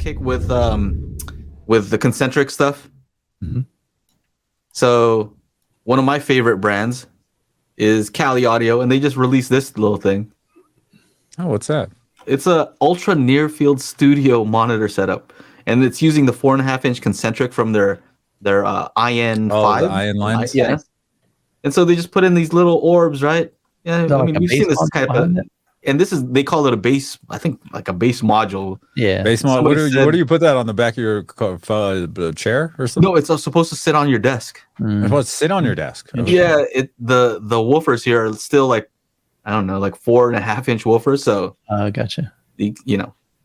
kick with the concentric stuff. Mm-hmm. So one of my favorite brands is Cali Audio, and they just released this little thing. Oh, what's that? It's a ultra Nearfield studio monitor setup, and it's using the 4.5-inch concentric from their IN-5. Oh, the IN lens. Yeah. Nice. And so they just put in these little orbs, right? Yeah, Is that I like mean, a we've base seen this module type of, behind it? and this is, they call it a base, I think like a base module. Yeah. Base model. Somebody What do you put that on the back of your chair or something? No, it's supposed to sit on your desk. It's supposed to sit on your desk. Okay. Yeah, the woofers here are still like, I don't know, like 4.5-inch woofers. So Gotcha.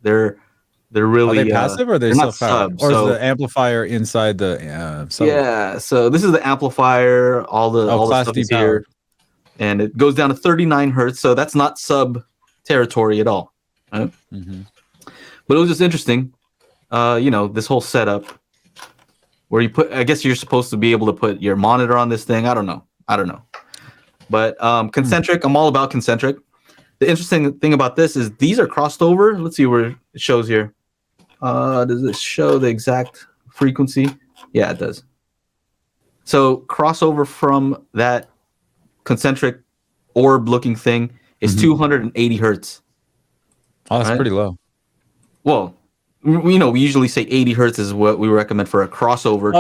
they're really Are they passive or are they they're not self-powered? sub, Or so- is the amplifier inside the sub? Yeah, so this is the amplifier, all the Class stuff D is here, powered. and it goes down to 39 hertz. So that's not sub territory at all, right? Mm-hmm. But it was just interesting, this whole setup where you put. I guess you're supposed to be able to put your monitor on this thing. I don't know, but concentric. I'm all about concentric. The interesting thing about this is these are crossed over. Let's see where it shows here. Does it show the exact frequency? Yeah, it does. So crossover from that concentric orb-looking thing is 280 hertz. Oh, that's Right? pretty low. Well, we usually say 80 hertz is what we recommend for a crossover.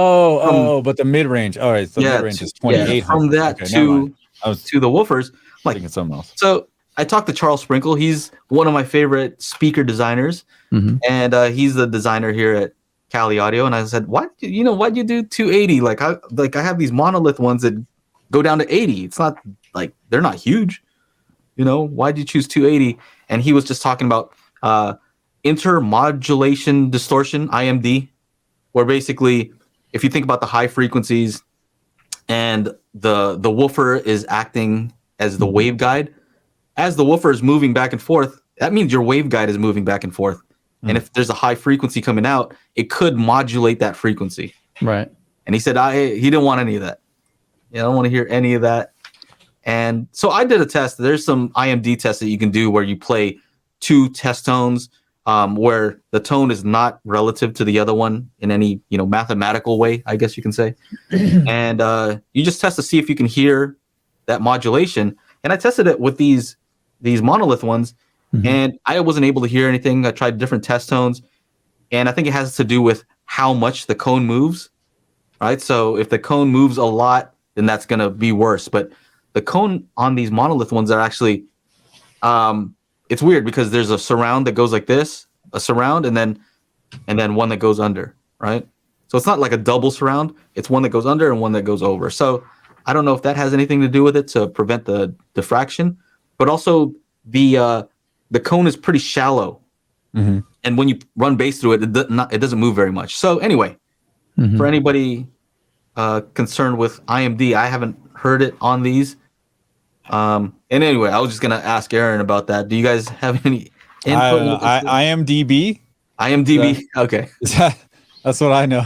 But the mid range. All right, so the mid range is 28. From that to the woofers, like thinking something else. So I talked to Charles Sprinkle. He's one of my favorite speaker designers, and he's the designer here at Cali Audio. And I said, why'd you do 280? Like I have these monolith ones that go down to 80. It's not like they're not huge. Why'd you choose 280? And he was just talking about intermodulation distortion, IMD, where basically if you think about the high frequencies and the woofer is acting as the waveguide, as the woofer is moving back and forth, that means your waveguide is moving back and forth. And if there's a high frequency coming out, it could modulate that frequency. Right. And he said he didn't want any of that. I don't want to hear any of that. And so I did a test. There's some IMD tests that you can do where you play two test tones where the tone is not relative to the other one in any mathematical way, I guess you can say. And you just test to see if you can hear that modulation. And I tested it with these monolith ones, and I wasn't able to hear anything. I tried different test tones, and I think it has to do with how much the cone moves, right? So if the cone moves a lot, then that's going to be worse. But the cone on these monolith ones are actually, it's weird because there's a surround that goes like this, a surround, and then one that goes under, right? So it's not like a double surround. It's one that goes under and one that goes over. So I don't know if that has anything to do with it to prevent the diffraction, but also the cone is pretty shallow, and when you run bass through it, it doesn't move very much. So anyway, for anybody concerned with IMD, I haven't heard it on these. And anyway, I was just gonna ask Aaron about that. Do you guys have any input? IMDb. IMDb. Okay. That's what I know.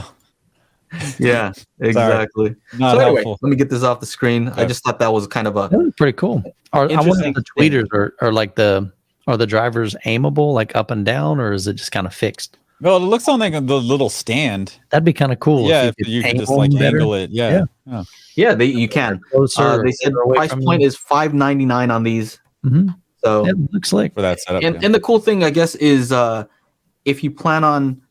Yeah, exactly. Not so anyway, helpful. let me get this off the screen. I just thought that was kind of a That was pretty cool. I wonder Interesting if the tweeters are like are the drivers aimable, like up and down, or is it just kind of fixed? Well, it looks on like the little stand. That'd be kind of cool. Yeah, if you can just aim like them better. angle it. Yeah. yeah. You can. Closer, They said further away price from point you. is $5.99 on these. Mhm. So Yeah, it looks like. For that setup. and the cool thing, I guess, is if you plan on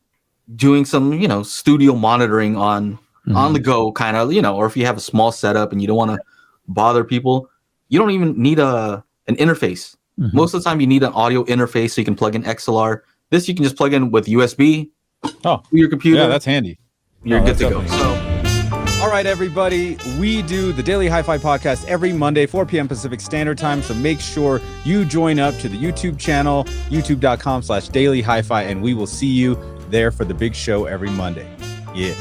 doing some studio monitoring on the go kind of, or if you have a small setup and you don't want to bother people, you don't even need an interface. Most of the time you need an audio interface so you can plug in XLR. This you can just plug in with USB to your computer. Yeah, that's handy. You're good to go. definitely. So All right, everybody. We do the Daily Hi-Fi podcast every Monday, 4 p.m. Pacific Standard Time. So make sure you join up to the YouTube channel, youtube.com/Daily Hi-Fi, and we will see you there for the big show every Monday. Yeah.